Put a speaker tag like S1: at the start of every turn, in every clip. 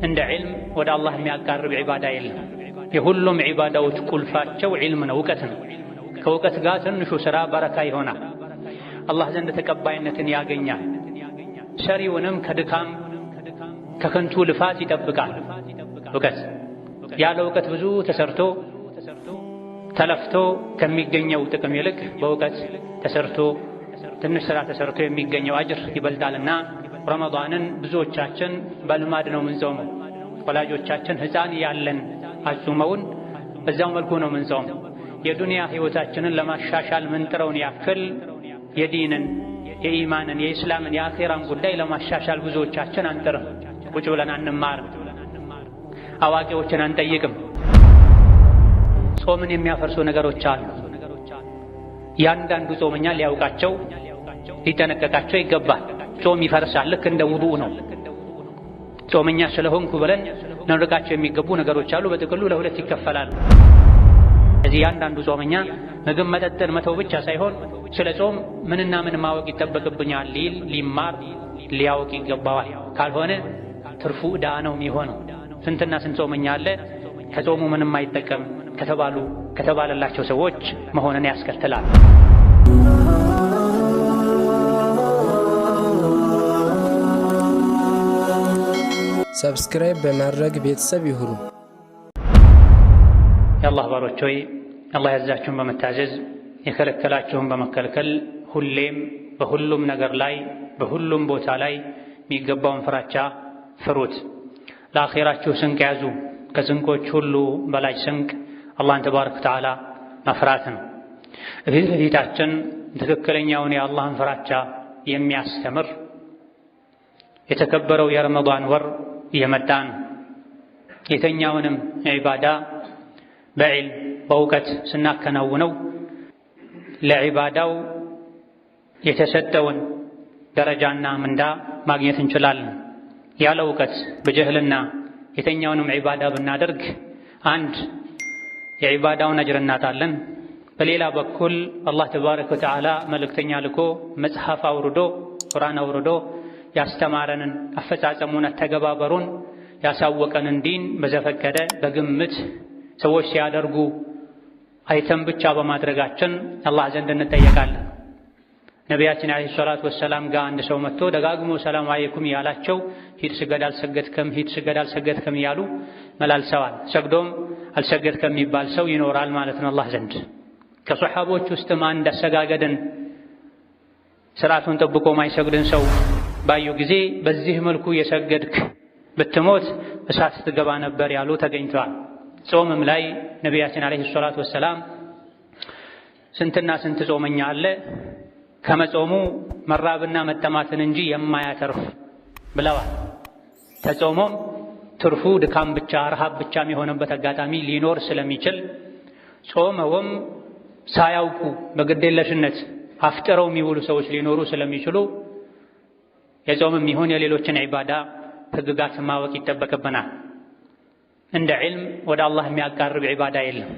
S1: እንደ ዒልም ወደ አላህ የሚያቃርብ ዒባዳ የለም። የሁሉም ዒባዳዎች ቁልፋቸው ዒልም ነው፣ እውቀት ነው። ከእውቀት ጋር ትንሹ ሥራ በረካ ይሆናል፣ አላህ ዘንድ ተቀባይነትን ያገኛል። ሰሪውንም ከድካም ከከንቱ ልፋት ይጠብቃል። እውቀት ያለ እውቀት ብዙ ተሰርቶ ተለፍቶ ከሚገኘው ጥቅም ይልቅ በእውቀት ተሰርቶ ትንሽ ሥራ ተሰርቶ የሚገኘው አጅር ይበልጣልና ረመዳንን ብዙዎቻችን በልማድ ነው ምንጾመው። ወላጆቻችን ሕፃን ያለን አጹመውን በዛው መልኩ ነው ምንጾመው። የዱንያ ሕይወታችንን ለማሻሻል ምንጥረውን ያክል የዲንን፣ የኢማንን፣ የኢስላምን፣ የአኼራን ጉዳይ ለማሻሻል ብዙዎቻችን አንጥርም። ቁጭ ብለን አንማርም፣ አዋቂዎችን አንጠይቅም። ጾምን የሚያፈርሱ ነገሮች አሉ። ያንዳንዱ ጾመኛ ሊያውቃቸው ሊጠነቀቃቸው ይገባል። ጾም ይፈርሳል፣ ልክ እንደ ውዱእ ነው። ጾመኛ ስለሆንኩ ብለን ልንርቃቸው የሚገቡ ነገሮች አሉ። በጥቅሉ ለሁለት ይከፈላሉ። እዚህ ያንዳንዱ ጾመኛ ምግብ መጠጥን መተው ብቻ ሳይሆን ስለ ጾም ምንና ምን ማወቅ ይጠበቅብኛል ሊማር ሊያውቅ ይገባዋል። ካልሆነ ትርፉ ዕዳ ነው የሚሆነው። ስንትና ስንት ጾመኛ አለ ከጾሙ ምንም አይጠቀም ከተባለላቸው ሰዎች መሆንን ያስከትላል።
S2: ሰብስክራይብ በማድረግ ቤተሰብ ይሁኑ።
S1: የአላህ ባሮች ሆይ አላህ ያዛችሁን በመታዘዝ የከለከላችሁን በመከልከል ሁሌም በሁሉም ነገር ላይ በሁሉም ቦታ ላይ የሚገባውን ፍራቻ ፍሩት። ለአኼራችሁ ስንቅ ያዙ። ከስንቆች ሁሉ በላጭ ስንቅ አላህን ተባረከ ወተዓላ መፍራት ነው። እፊት ለፊታችን ትክክለኛውን የአላህን ፍራቻ የሚያስተምር የተከበረው የረመዳን ወር እየመጣ ነው። የተኛውንም ዒባዳ በዒልም በእውቀት ስናከናውነው ለዒባዳው የተሰጠውን ደረጃና ምንዳ ማግኘት እንችላለን። ያለ እውቀት በጀህልና የተኛውንም ዒባዳ ብናደርግ አንድ የዒባዳውን አጅር እናጣለን። በሌላ በኩል አላህ ተባረከ ወተዓላ መልእክተኛ ልኮ መጽሐፍ አውርዶ ቁርአን አውርዶ ያስተማረንን አፈጻጸሙን አተገባበሩን ያሳወቀንን ዲን በዘፈቀደ በግምት ሰዎች ሲያደርጉ አይተን ብቻ በማድረጋችን አላህ ዘንድ እንጠየቃለን። ነቢያችን ዓለይሂ ሰላቱ ወሰላም ጋር አንድ ሰው መጥቶ ደጋግሞ ሰላም አለይኩም ያላቸው ሂድ ስገድ አልሰገድክም፣ ሂድ ስገድ አልሰገድክም እያሉ መላልሰዋል። ሰግዶም አልሰገድክም የሚባል ሰው ይኖራል ማለት ነው አላህ ዘንድ። ከሰሓቦች ውስጥም አንድ አሰጋገድን ስርዓቱን ጠብቆ ማይሰግድን ሰው ባዩ ጊዜ በዚህ መልኩ የሰገድክ ብትሞት እሳት ትገባ ነበር ያሉ ተገኝተዋል። ጾምም ላይ ነቢያችን ዓለይሂ ሰላቱ ወሰላም ስንትና ስንት ጾመኛ አለ ከመጾሙ መራብና መጠማትን እንጂ የማያተርፍ ብለዋል። ተጾሞም ትርፉ ድካም ብቻ ረሃብ ብቻ የሚሆንበት አጋጣሚ ሊኖር ስለሚችል ጾመውም ሳያውቁ በግዴለሽነት አፍጥረው የሚውሉ ሰዎች ሊኖሩ ስለሚችሉ የጾምም ይሁን የሌሎችን ዒባዳ ሕግጋት ማወቅ ይጠበቅብናል። እንደ ዒልም ወደ አላህ የሚያቃርብ ዒባዳ የለም።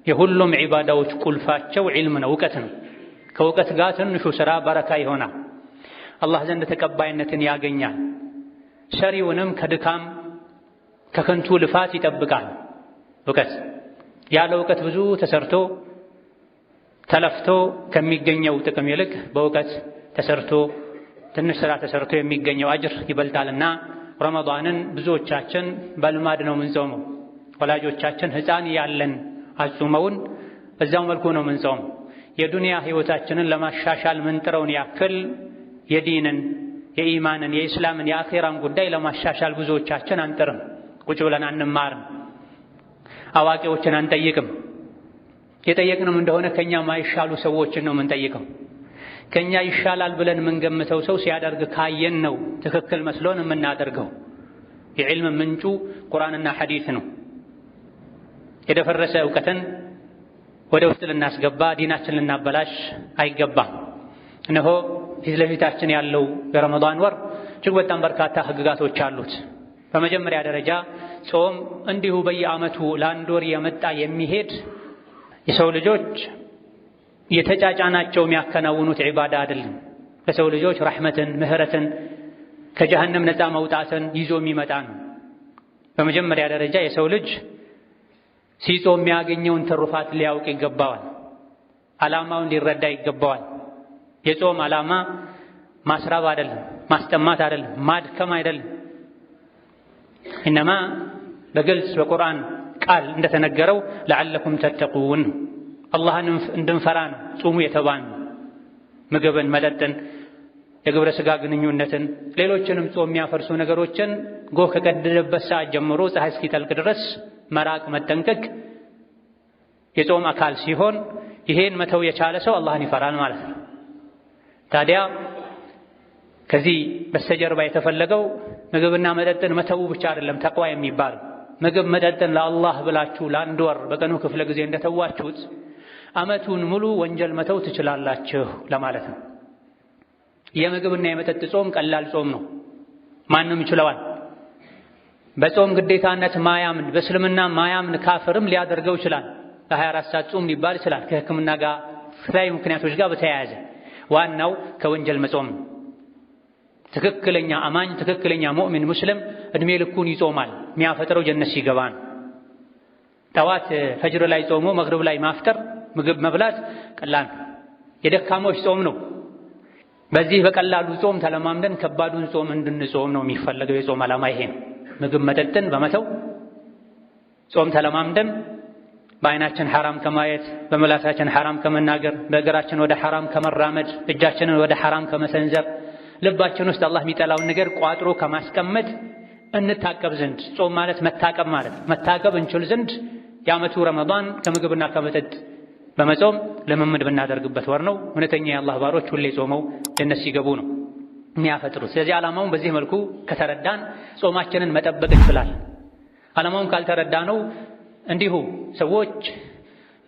S1: የሁሉም ዒባዳዎች ቁልፋቸው ዒልም ነው፣ እውቀት ነው። ከእውቀት ጋር ትንሹ ሥራ በረካ ይሆናል፣ አላህ ዘንድ ተቀባይነትን ያገኛል። ሰሪውንም ከድካም ከከንቱ ልፋት ይጠብቃል። እውቀት ያለ እውቀት ብዙ ተሰርቶ ተለፍቶ ከሚገኘው ጥቅም ይልቅ በእውቀት ተሰርቶ ትንሽ ሥራ ተሰርቶ የሚገኘው አጅር ይበልጣልና ረመዳንን ብዙዎቻችን በልማድ ነው ምንጾመው። ወላጆቻችን ሕፃን ያለን አጹመውን በዛው መልኩ ነው ምንጾመው። የዱንያ ሕይወታችንን ለማሻሻል ምንጥረውን ያክል የዲንን፣ የኢማንን፣ የኢስላምን፣ የአኼራን ጉዳይ ለማሻሻል ብዙዎቻችን አንጥርም። ቁጭ ብለን አንማርም፣ አዋቂዎችን አንጠይቅም። የጠየቅንም እንደሆነ ከኛ ማይሻሉ ሰዎችን ነው ምንጠይቀው። ከኛ ይሻላል ብለን ምንገምተው ሰው ሲያደርግ ካየን ነው ትክክል መስሎን የምናደርገው። የዕልም ምንጩ ቁርአንና ሐዲስ ነው። የደፈረሰ እውቀትን ወደ ውስጥ ልናስገባ ዲናችን ልናበላሽ አይገባም። እነሆ ፊት ለፊታችን ያለው የረመዳን ወር እጅግ በጣም በርካታ ህግጋቶች አሉት። በመጀመሪያ ደረጃ ጾም እንዲሁ በየዓመቱ ለአንድ ወር የመጣ የሚሄድ የሰው ልጆች የተጫጫናቸው የሚያከናውኑት ዒባዳ አይደለም። ለሰው ልጆች ረሕመትን፣ ምህረትን፣ ከጀሃነም ነፃ መውጣትን ይዞ የሚመጣ ነው። በመጀመሪያ ደረጃ የሰው ልጅ ሲጾም የሚያገኘውን ትሩፋት ሊያውቅ ይገባዋል። ዓላማውን ሊረዳ ይገባዋል። የጾም ዓላማ ማስራብ አይደለም፣ ማስጠማት አይደለም፣ ማድከም አይደለም። ኢነማ በግልጽ በቁርአን ቃል እንደተነገረው ለዓለኩም ተተቁን አላህን እንድንፈራ ነው ጾሙ የተባልነው። ምግብን፣ መጠጥን፣ የግብረ ሥጋ ግንኙነትን፣ ሌሎችንም ጾም የሚያፈርሱ ነገሮችን ጎህ ከቀደደበት ሰዓት ጀምሮ ፀሐይ እስኪጠልቅ ድረስ መራቅ፣ መጠንቀቅ የጾም አካል ሲሆን ይሄን መተው የቻለ ሰው አላህን ይፈራል ማለት ነው። ታዲያ ከዚህ በስተጀርባ የተፈለገው ምግብና መጠጥን መተው ብቻ አይደለም ተቅዋ የሚባለው። ምግብ መጠጥን ለአላህ ብላችሁ ለአንድ ወር በቀኑ ክፍለ ጊዜ እንደተዋችሁት ዓመቱን ሙሉ ወንጀል መተው ትችላላችሁ ለማለት ነው። የምግብና የመጠጥ ጾም ቀላል ጾም ነው፣ ማንም ይችለዋል። በጾም ግዴታነት ማያምን በእስልምና ማያምን ካፍርም ሊያደርገው ይችላል። ለ24 ሰዓት ጾም ሊባል ይችላል ከሕክምና ጋር ከተለያዩ ምክንያቶች ጋር በተያያዘ። ዋናው ከወንጀል መጾም። ትክክለኛ አማኝ ትክክለኛ ሙእሚን ሙስሊም እድሜ ልኩን ይጾማል። የሚያፈጥረው ጀነት ሲገባ ነው። ጠዋት ፈጅር ላይ ጾሞ መግሪብ ላይ ማፍጠር ምግብ መብላት ቀላል የደካሞች ጾም ነው። በዚህ በቀላሉ ጾም ተለማምደን ከባዱን ጾም እንድንጾም ነው የሚፈለገው። የጾም ዓላማ ይሄ ነው። ምግብ መጠጥን በመተው ጾም ተለማምደን በዓይናችን ሐራም ከማየት፣ በመላሳችን ሐራም ከመናገር፣ በእግራችን ወደ ሐራም ከመራመድ፣ እጃችንን ወደ ሐራም ከመሰንዘር፣ ልባችን ውስጥ አላህ የሚጠላውን ነገር ቋጥሮ ከማስቀመጥ እንታቀብ ዘንድ ጾም ማለት መታቀብ ማለት መታቀብ እንችል ዘንድ የዓመቱ ረመዳን ከምግብና ከመጠጥ በመጾም ልምምድ ብናደርግበት ወር ነው። እውነተኛ የአላህ ባሮች ሁሌ ጾመው ጀነት ሲገቡ ነው የሚያፈጥሩት። ስለዚህ ዓላማውን በዚህ መልኩ ከተረዳን ጾማችንን መጠበቅ እንችላለን። ዓላማውን ካልተረዳ ነው እንዲሁ ሰዎች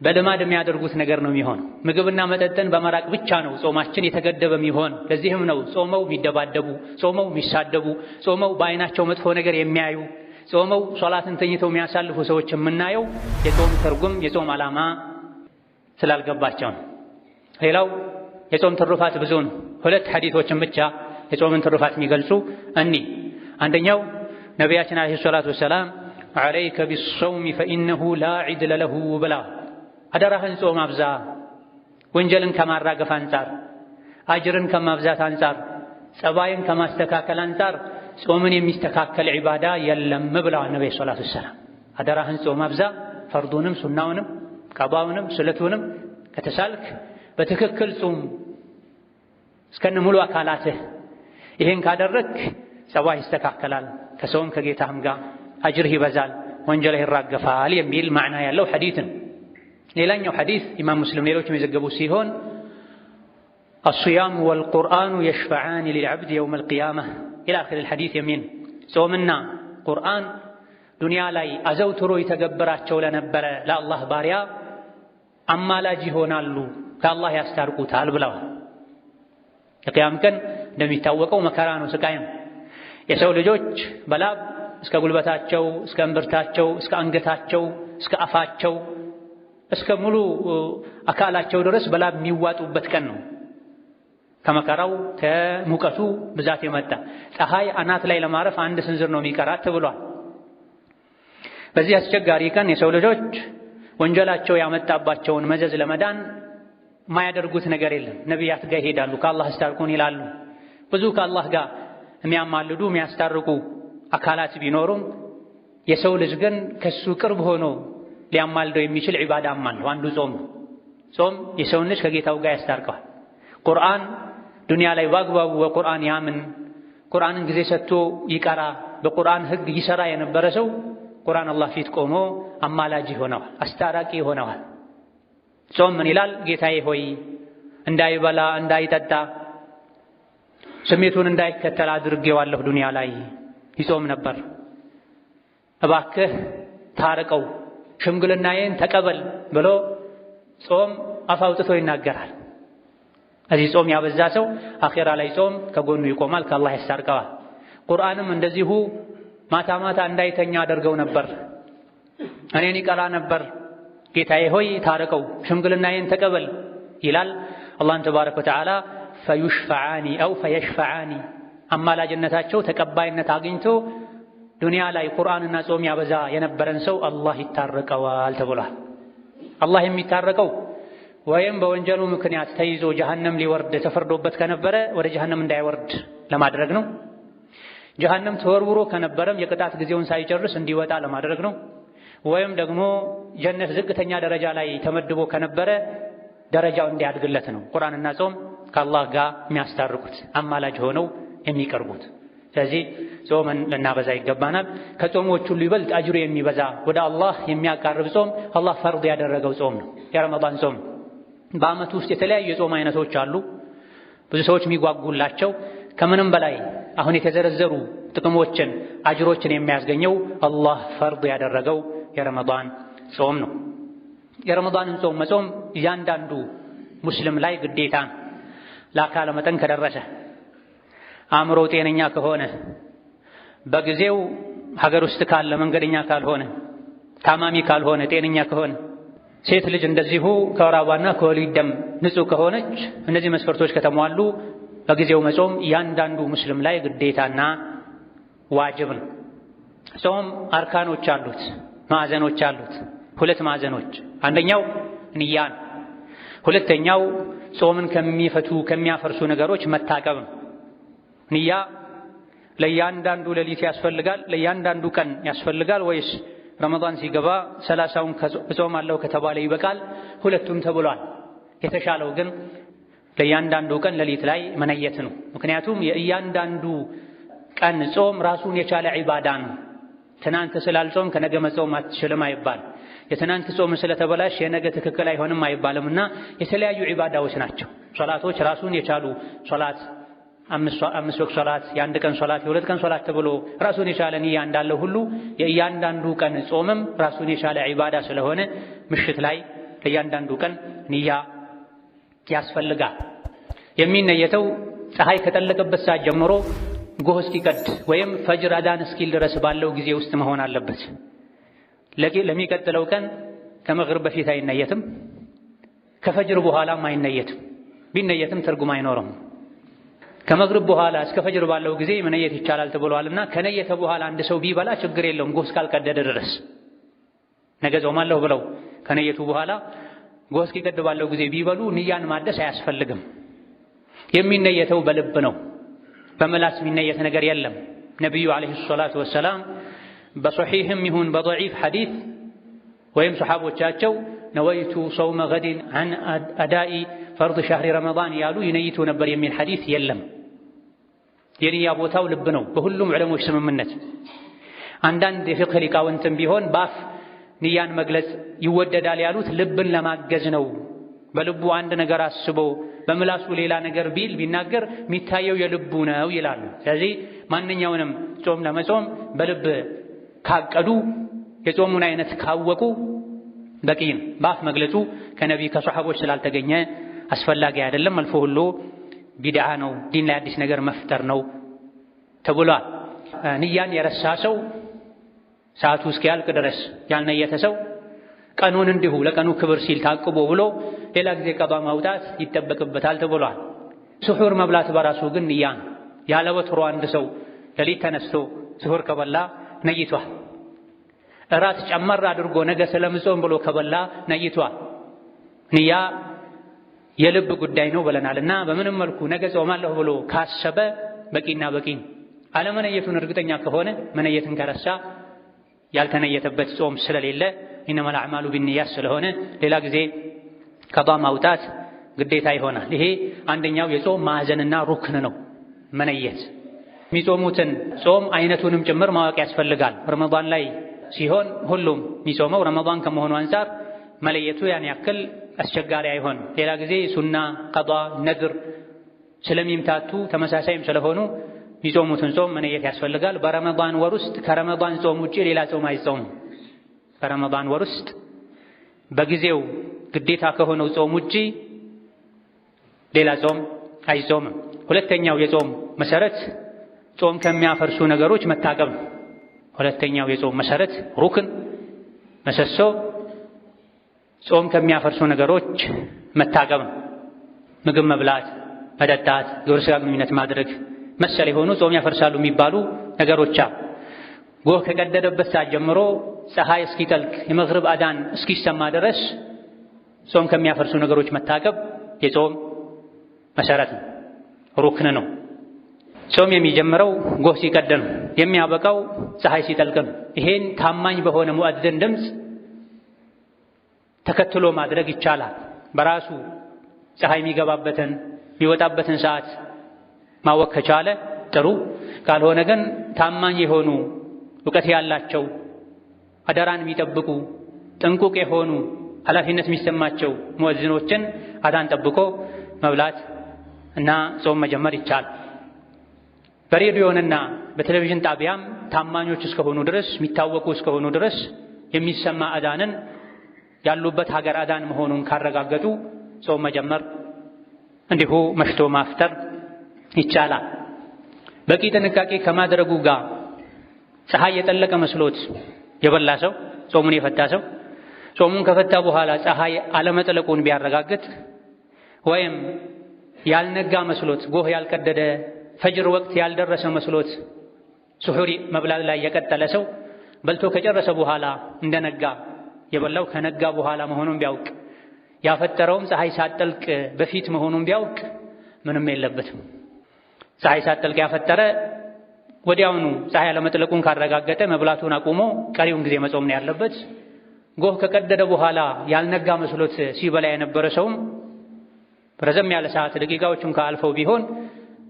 S1: በልማድ የሚያደርጉት ነገር ነው የሚሆነው። ምግብና መጠጥን በመራቅ ብቻ ነው ጾማችን የተገደበ የሚሆን። ለዚህም ነው ጾመው የሚደባደቡ፣ ጾመው የሚሳደቡ፣ ጾመው በዓይናቸው መጥፎ ነገር የሚያዩ፣ ጾመው ሶላትን ተኝተው የሚያሳልፉ ሰዎች የምናየው የጾም ትርጉም የጾም ዓላማ ስላልገባቸው ነው። ሌላው የጾም ትሩፋት ብዙ ነው። 2 ሐዲሶችን ብቻ የጾምን ትሩፋት የሚገልጹ አንደኛው ነቢያችን አለይሂ ሰላቱ ወሰላም ዐለይከ ቢሶውሚ ፈኢነሁ ላ ዒድለ ለሁ ብላ፣ አደራህን ጾም አብዛ። ወንጀልን ከማራገፍ አንጻር፣ አጅርን ከማብዛት አንጻር፣ ጸባይን ከማስተካከል አንጻር ጾምን የሚስተካከል ዒባዳ የለም ብለዋል ነቢዩ ሰለላሁ ዐለይሂ ወሰለም። አደራህን ጾም አብዛ። ፈርዱንም ሱናውንም ቀባውንም ስለቱንም ከተሳልክ በትክክል ጾም እስከነ ሙሉ አካላትህ። ይሄን ካደረክ ጸባይ ይስተካከላል፣ ከሰውም ከጌታህም ጋር አጅርህ ይበዛል፣ ወንጀልህ ይራገፋል የሚል ማዕና ያለው ሐዲስ ነው። ሌላኛው ሐዲስ ኢማም ሙስሊም ሌሎችም የዘገቡ ሲሆን አስያሙ ወልቁርአኑ የሽፈዓኒ ሊልዓብድ የውም አልቂያማ ኢላ አኺሪል ሐዲስ የሚል ጾምና ቁርአን ዱንያ ላይ አዘውትሮ የተገበራቸው ለነበረ ለአላህ ባሪያ አማላጅ ይሆናሉ፣ ከአላህ ያስታርቁታል ብለዋል። የቅያም ቀን እንደሚታወቀው መከራ ነው፣ ስቃይ ነው። የሰው ልጆች በላብ እስከ ጉልበታቸው፣ እስከ እምብርታቸው፣ እስከ አንገታቸው፣ እስከ አፋቸው፣ እስከ ሙሉ አካላቸው ድረስ በላብ የሚዋጡበት ቀን ነው። ከመከራው ከሙቀቱ ብዛት የመጣ ፀሐይ አናት ላይ ለማረፍ 1 ስንዝር ነው የሚቀራት ብሏል። በዚህ አስቸጋሪ ቀን የሰው ልጆች ወንጀላቸው ያመጣባቸውን መዘዝ ለመዳን የማያደርጉት ነገር የለም። ነቢያት ጋር ይሄዳሉ፣ ከአላህ አስታርቁን ይላሉ። ብዙ ከአላህ ጋር የሚያማልዱ የሚያስታርቁ አካላት ቢኖሩም የሰው ልጅ ግን ከሱ ቅርብ ሆኖ ሊያማልደው የሚችል ዒባዳም አለው። አንዱ ጾም ነው። ጾም የሰውን ልጅ ከጌታው ጋር ያስታርቀዋል። ቁርአን ዱንያ ላይ በአግባቡ በቁርአን ያምን፣ ቁርአንን ጊዜ ሰጥቶ ይቀራ፣ በቁርአን ሕግ ይሰራ የነበረ ሰው ቁርአን አላህ ፊት ቆሞ አማላጅ ሆነዋል፣ አስታራቂ ሆነዋል። ጾም ምን ይላል? ጌታዬ ሆይ እንዳይበላ እንዳይጠጣ ስሜቱን እንዳይከተል አድርጌዋለሁ። ዱንያ ላይ ይጾም ነበር፣ እባክህ ታርቀው፣ ሽምግልናዬን ተቀበል ብሎ ጾም አፍ አውጥቶ ይናገራል። እዚህ ጾም ያበዛ ሰው አኼራ ላይ ጾም ከጎኑ ይቆማል፣ ከአላህ ያስታርቀዋል። ቁርአንም እንደዚሁ ማታ ማታ እንዳይተኛ አደርገው ነበር፣ እኔን ይቀራ ነበር። ጌታዬ ሆይ ታርቀው፣ ሽምግልናዬን ተቀበል ይላል። አላህን ተባረከ ወተዓላ ፈዩሽፈዓኒ አው ፈየሽፈዓኒ አማላጅነታቸው ተቀባይነት አግኝቶ ዱንያ ላይ ቁርአንና ጾም ያበዛ የነበረን ሰው አላህ ይታረቀዋል ተብሏል። አላህ የሚታረቀው ወይም በወንጀሉ ምክንያት ተይዞ ጀሃነም ሊወርድ ተፈርዶበት ከነበረ ወደ ጀሃነም እንዳይወርድ ለማድረግ ነው። ጀሃነም ተወርውሮ ከነበረም የቅጣት ጊዜውን ሳይጨርስ እንዲወጣ ለማድረግ ነው። ወይም ደግሞ ጀነት ዝቅተኛ ደረጃ ላይ ተመድቦ ከነበረ ደረጃው እንዲያድግለት ነው። ቁርአንና ጾም ከአላህ ጋር የሚያስታርቁት አማላጅ ሆነው የሚቀርቡት። ስለዚህ ጾምን ልናበዛ ይገባናል። ከጾሞች ሁሉ ይበልጥ አጅሩ የሚበዛ ወደ አላህ የሚያቃርብ ጾም አላህ ፈርድ ያደረገው ጾም ነው፣ የረመዳን ጾም። በዓመት ውስጥ የተለያዩ የጾም አይነቶች አሉ፣ ብዙ ሰዎች የሚጓጉላቸው። ከምንም በላይ አሁን የተዘረዘሩ ጥቅሞችን አጅሮችን የሚያስገኘው አላህ ፈርድ ያደረገው የረመዳን ጾም ነው። የረመዳንን ጾም መጾም እያንዳንዱ ሙስሊም ላይ ግዴታ ነው። ለአካለ መጠን ከደረሰ፣ አእምሮ ጤነኛ ከሆነ፣ በጊዜው ሀገር ውስጥ ካለ፣ መንገደኛ ካልሆነ፣ ታማሚ ካልሆነ፣ ጤነኛ ከሆነ፣ ሴት ልጅ እንደዚሁ ከወር አበባና ከወሊድ ደም ንጹህ ከሆነች፣ እነዚህ መስፈርቶች ከተሟሉ በጊዜው መጾም እያንዳንዱ ሙስሊም ላይ ግዴታና ዋጅብ ነው። ጾም አርካኖች አሉት፣ ማዕዘኖች አሉት። 2 ማዕዘኖች፣ አንደኛው ንያ ነው። ሁለተኛው ጾምን ከሚፈቱ ከሚያፈርሱ ነገሮች መታቀብ ነው። ንያ ለእያንዳንዱ ሌሊት ያስፈልጋል፣ ለእያንዳንዱ ቀን ያስፈልጋል ወይስ ረመዳን ሲገባ 30ውን እጾማለሁ ከተባለ ይበቃል? ሁለቱም ተብሏል። የተሻለው ግን ለእያንዳንዱ ቀን ሌሊት ላይ መነየት ነው። ምክንያቱም የእያንዳንዱ ቀን ጾም ራሱን የቻለ ዒባዳ ነው። ትናንት ስላልጾም ከነገ መጾም አትችልም አይባል። የትናንት ጾም ስለተበላሽ የነገ ትክክል አይሆንም አይባልምና የተለያዩ ዒባዳዎች ናቸው። ሶላቶች ራሱን የቻሉ ሶላት፣ 5 ወቅት ሶላት፣ የአንድ ቀን ሶላት፣ የ2 ቀን ሶላት ተብሎ ራሱን የቻለ ንያ እንዳለው ሁሉ የእያንዳንዱ ቀን ጾምም ራሱን የቻለ ዒባዳ ስለሆነ ምሽት ላይ ለእያንዳንዱ ቀን ንያ ያስፈልጋል። የሚነየተው ፀሐይ ከጠለቀበት ሰዓት ጀምሮ ጎህ እስኪቀድ ወይም ፈጅር አዳን እስኪል ድረስ ባለው ጊዜ ውስጥ መሆን አለበት። ለሚቀጥለው ቀን ከመግሪብ በፊት አይነየትም፣ ከፈጅር በኋላም አይነየትም። ቢነየትም ትርጉም አይኖርም። ከመግሪብ በኋላ እስከ ፈጅር ባለው ጊዜ መነየት ይቻላል ተብሏልና ከነየተ በኋላ አንድ ሰው ቢበላ ችግር የለውም፣ ጎህ እስካልቀደደ ድረስ። ነገ ጾማለሁ ብለው ከነየቱ በኋላ ጎህ እስኪቀድ ባለው ጊዜ ቢበሉ ንያን ማደስ አያስፈልግም። የሚነየተው በልብ ነው፣ በመላስ የሚነየት ነገር የለም። ነቢዩ ዓለይሂ ሰላቱ ወሰላም በሶሒህም ይሁን በደዒፍ ሐዲስ ወይም ሰሓቦቻቸው ነወይቱ ሰውመ ገዲን ዐን አዳኢ ፈርድ ሸህሪ ረመዳን ያሉ ይነይቱ ነበር የሚል ሐዲስ የለም። የንያ ቦታው ልብ ነው በሁሉም ዑለሞች ስምምነት። አንዳንድ የፊቅህ ሊቃውንትም ቢሆን ባፍ ንያን መግለጽ ይወደዳል ያሉት ልብን ለማገዝ ነው። በልቡ አንድ ነገር አስቦ በምላሱ ሌላ ነገር ቢናገር የሚታየው የልቡ ነው ይላሉ። ስለዚህ ማንኛውንም ጾም ለመጾም በልብ ካቀዱ የጾሙን አይነት ካወቁ በቂ ነው። በአፍ መግለጹ ከነቢ ከሰሓቦች ስላልተገኘ አስፈላጊ አይደለም። አልፎ ሁሉ ቢድዓ ነው፣ ዲን ላይ አዲስ ነገር መፍጠር ነው ተብሏል። ንያን የረሳ ሰው ሰዓቱ እስኪያልቅ ድረስ ያልነየተ ሰው ቀኑን እንዲሁ ለቀኑ ክብር ሲል ታቅቦ ብሎ ሌላ ጊዜ ቀዷ ማውጣት ይጠበቅበታል ተብሏል። ስሑር መብላት በራሱ ግን ንያ ነው። ያለ ወትሮ አንድ ሰው ሌሊት ተነስቶ ስሑር ከበላ ነይቷል። እራት ጨመር አድርጎ ነገ ስለምጾም ብሎ ከበላ ነይቷል። ንያ የልብ ጉዳይ ነው ብለናልና በምንም መልኩ ነገ ጾማለሁ ብሎ ካሰበ በቂና በቂ ነው። አለመነየቱን እርግጠኛ ከሆነ መነየትን ከረሳ ያልተነየተበት ጾም ስለሌለ ኢነመል አዕማሉ ቢንኒያት ስለሆነ ሌላ ጊዜ ቀዷ ማውጣት ግዴታ ይሆናል። ይሄ አንደኛው የጾም ማዕዘንና ሩክን ነው። መነየት የሚጾሙትን ጾም አይነቱንም ጭምር ማወቅ ያስፈልጋል። ረመዳን ላይ ሲሆን ሁሉም የሚጾመው ረመዳን ከመሆኑ አንፃር መለየቱ ያን ያክል አስቸጋሪ አይሆንም። ሌላ ጊዜ ሱና፣ ቀዷ፣ ነድር ስለሚምታቱ ተመሳሳይም ስለሆኑ የሚጾሙትን ጾም መነየት ያስፈልጋል። በረመዳን ወር ውስጥ ከረመዳን ጾም ውጪ ሌላ ጾም አይጾምም። በረመዳን ወር ውስጥ በጊዜው ግዴታ ከሆነው ጾም ውጪ ሌላ ጾም አይጾምም። ሁለተኛው የጾም መሰረት ጾም ከሚያፈርሱ ነገሮች መታቀብ። ሁለተኛው የጾም መሰረት ሩክን መሰሶ ጾም ከሚያፈርሱ ነገሮች መታቀብ። ምግብ መብላት፣ መጠጣት፣ ግብረ ሥጋ ግንኙነት ማድረግ መሰል የሆኑ ጾም ያፈርሳሉ የሚባሉ ነገሮች። ጎህ ከቀደደበት ሰዓት ጀምሮ ፀሐይ እስኪጠልቅ የመግሪብ አዳን እስኪሰማ ድረስ ጾም ከሚያፈርሱ ነገሮች መታቀብ የጾም መሰረት ነው፣ ሩክን ነው። ጾም የሚጀምረው ጎህ ሲቀድ ነው፣ የሚያበቃው ፀሐይ ሲጠልቅ ነው። ይሄን ታማኝ በሆነ ሙአዚን ድምፅ ተከትሎ ማድረግ ይቻላል። በራሱ ፀሐይ የሚገባበትን የሚወጣበትን ሰዓት ማወቅ ከቻለ ጥሩ፣ ካልሆነ ግን ታማኝ የሆኑ እውቀት ያላቸው አደራን የሚጠብቁ ጥንቁቅ የሆኑ ኃላፊነት የሚሰማቸው ሙአዚኖችን አዳን ጠብቆ መብላት እና ጾም መጀመር ይቻላል። በሬዲዮንና በቴሌቪዥን ጣቢያም ታማኞች እስከሆኑ ድረስ የሚታወቁ እስከሆኑ ድረስ የሚሰማ አዳንን ያሉበት ሀገር አዳን መሆኑን ካረጋገጡ ጾም መጀመር እንዲሁ መሽቶ ማፍጠር ይቻላል። በቂ ጥንቃቄ ከማድረጉ ጋር ፀሐይ የጠለቀ መስሎት የበላ ሰው ጾሙን የፈታ ሰው ጾሙን ከፈታ በኋላ ፀሐይ አለመጥለቁን ቢያረጋግጥ ወይም ያልነጋ መስሎት ጎህ ያልቀደደ ፈጅር ወቅት ያልደረሰ መስሎት ሱሑሪ መብላት ላይ የቀጠለ ሰው በልቶ ከጨረሰ በኋላ እንደነጋ የበላው ከነጋ በኋላ መሆኑን ቢያውቅ ያፈጠረውም ፀሐይ ሳትጠልቅ በፊት መሆኑን ቢያውቅ ምንም የለበትም። ፀሐይ ሳትጠልቅ ያፈጠረ ወዲያውኑ ፀሐይ አለመጥለቁን ካረጋገጠ መብላቱን አቁሞ ቀሪውን ጊዜ መጾም ነው ያለበት። ጎህ ከቀደደ በኋላ ያልነጋ መስሎት ሲበላ የነበረ ሰውም ረዘም ያለ ሰዓት ደቂቃዎቹን ከአልፈው ቢሆን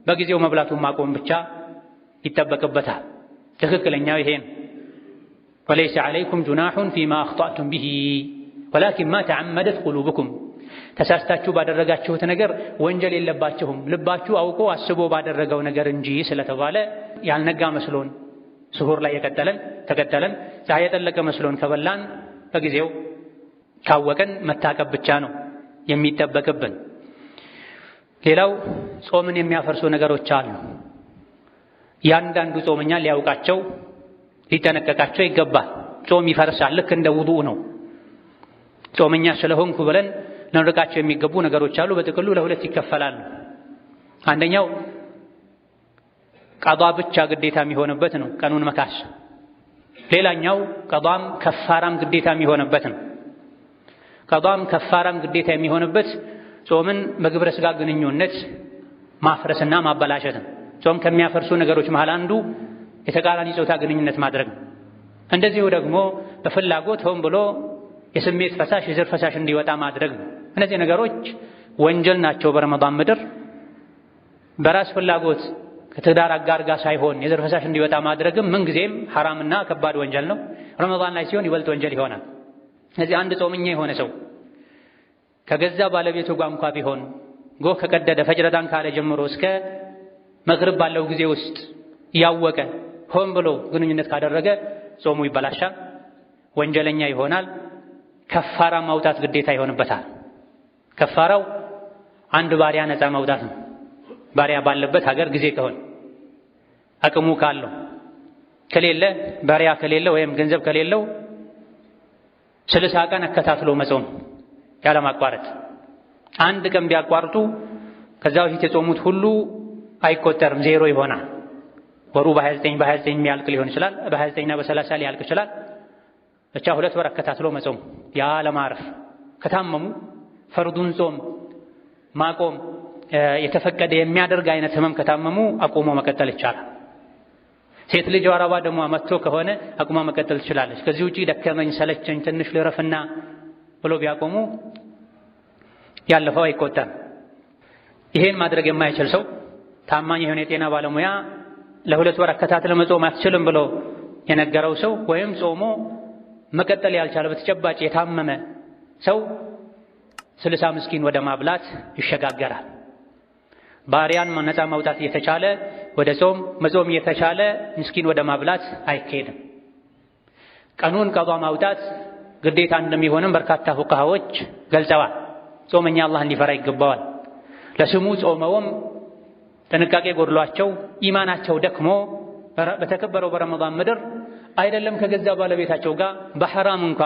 S1: በጊዜው መብላቱን ማቆም ብቻ ይጠበቅበታል። ትክክለኛው ይሄ ነው። ወለይሰ ዐለይኩም ጁናሑን ፊማ አኽጠእቱም ቢሂ ወላኪን ማ ተዐመደት ቁሉብኩም። ተሳስታችሁ ባደረጋችሁት ነገር ወንጀል የለባችሁም ልባችሁ አውቆ አስቦ ባደረገው ነገር እንጂ ስለተባለ ያልነጋ መስሎን ስሁር ላይ ተቀጠለን ፀሐይ የጠለቀ መስሎን ከበላን በጊዜው ካወቀን መታቀብ ብቻ ነው የሚጠበቅብን። ሌላው ጾምን የሚያፈርሱ ነገሮች አሉ። ያንዳንዱ ጾመኛ ሊያውቃቸው ሊጠነቀቃቸው ይገባል። ጾም ይፈርሳል፣ ልክ እንደ ውዱእ ነው። ጾመኛ ስለሆንኩ ብለን ልንርቃቸው የሚገቡ ነገሮች አሉ። በጥቅሉ ለሁለት ይከፈላሉ። አንደኛው ቀዷ ብቻ ግዴታ የሚሆንበት ነው፣ ቀኑን መካስ። ሌላኛው ቀዷም ከፋራም ግዴታ የሚሆንበት ነው። ቀዷም ከፋራም ግዴታ የሚሆንበት ጾምን በግብረ ሥጋ ግንኙነት ማፍረስና ማበላሸት ነው። ጾም ከሚያፈርሱ ነገሮች መሃል አንዱ የተቃራኒ ጾታ ግንኙነት ማድረግ ነው። እንደዚሁ ደግሞ በፍላጎት ሆን ብሎ የስሜት ፈሳሽ የዘር ፈሳሽ እንዲወጣ ማድረግ ነው። እነዚህ ነገሮች ወንጀል ናቸው። በረመዳን ምድር በራስ ፍላጎት ከትዳር አጋር ጋር ሳይሆን የዘር ፈሳሽ እንዲወጣ ማድረግም ምንጊዜም ሐራምና ከባድ ወንጀል ነው። ረመዳን ላይ ሲሆን ይበልጥ ወንጀል ይሆናል። ስለዚህ አንድ ጾመኛ የሆነ ሰው ከገዛ ባለቤቱ ጋር እንኳ ቢሆን ጎህ ከቀደደ ፈጅረዳን ካለ ጀምሮ እስከ መግሪብ ባለው ጊዜ ውስጥ ያወቀ ሆን ብሎ ግንኙነት ካደረገ ጾሙ ይበላሻል፣ ወንጀለኛ ይሆናል። ከፋራ ማውጣት ግዴታ ይሆንበታል። ከፋራው አንድ ባሪያ ነፃ ማውጣት ነው። ባሪያ ባለበት ሀገር ጊዜ ከሆነ አቅሙ ካለው፣ ከሌለ ባሪያ ከሌለ ወይም ገንዘብ ከሌለው 60 ቀን አከታትሎ መጾም ያለማቋረጥ። አንድ ቀን ቢያቋርጡ ከዛ በፊት የጾሙት ሁሉ አይቆጠርም፣ ዜሮ ይሆናል። ወሩ በ29 የሚያልቅ ሊሆን ይችላል፣ በ29 እና በ30 ሊያልቅ ይችላል። ብቻ 2 ወር አከታትሎ መጾም ያለማረፍ። ከታመሙ ፈርዱን ጾም ማቆም የተፈቀደ የሚያደርግ አይነት ህመም ከታመሙ አቁሞ መቀጠል ይቻላል። ሴት ልጅ ወራባ ደግሞ መጥቶ ከሆነ አቁማ መቀጠል ትችላለች። ከዚህ ውጪ ደከመኝ ሰለቸኝ ትንሽ ልረፍና ብሎ ቢያቆሙ ያለፈው አይቆጠርም። ይሄን ማድረግ የማይችል ሰው ታማኝ የሆነ የጤና ባለሙያ ለ2 ወር አከታትለ መጾም አትችልም ብሎ የነገረው ሰው ወይም ጾሞ መቀጠል ያልቻለ በተጨባጭ የታመመ ሰው 60 ምስኪን ወደ ማብላት ይሸጋገራል። ባሪያን ነፃ ማውጣት እየተቻለ ወደ መጾም እየተቻለ ምስኪን ወደ ማብላት አይካሄድም። ቀኑን ቀዷ ማውጣት ግዴታ እንደሚሆንም በርካታ ፉቃሃዎች ገልጸዋል። ጾመኛ አላህን ሊፈራ ይገባዋል። ለስሙ ጾመውም ጥንቃቄ ጎድሏቸው ኢማናቸው ደክሞ በተከበረው በረመዳን ምድር አይደለም ከገዛ ባለቤታቸው ጋር በሐራም እንኳ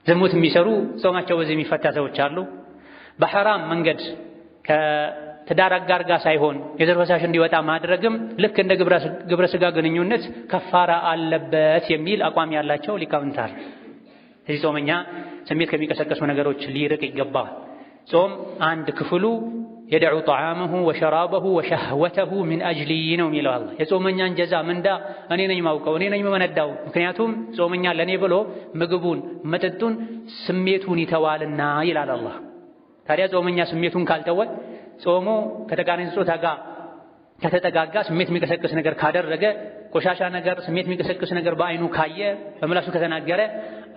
S1: ዝሙት የሚሰሩ ጾማቸው በዚህ የሚፈታ ሰዎች አሉ። በሐራም መንገድ ከትዳር አጋር ጋር ሳይሆን የዘር ፈሳሽ እንዲወጣ ማድረግም ልክ እንደ ግብረ ስጋ ግንኙነት ከፋራ አለበት የሚል አቋም ያላቸው ሊቃውንት አሉ። ስለዚህ ጾመኛ ስሜት ከሚቀሰቀሱ ነገሮች ሊርቅ ይገባል። ጾም አንድ ክፍሉ የደዑ ጠዓመሁ ወሸራበሁ ወሸህወተሁ ሚን አጅሊ ነው የሚለው አላህ። የጾመኛን ጀዛ ምንዳ እኔ ነኝ ማውቀው፣ እኔ ነኝ መነዳው። ምክንያቱም ጾመኛ ለእኔ ብሎ ምግቡን መጠጡን ስሜቱን ይተዋልና ይላል አላህ። ታዲያ ጾመኛ ስሜቱን ካልተወ ጾሞ ከተቃራኒ ጾታ ጋር ከተጠጋጋ ስሜት የሚቀሰቅስ ነገር ካደረገ ቆሻሻ ነገር ስሜት የሚቀሰቅስ ነገር በአይኑ ካየ በምላሱ ከተናገረ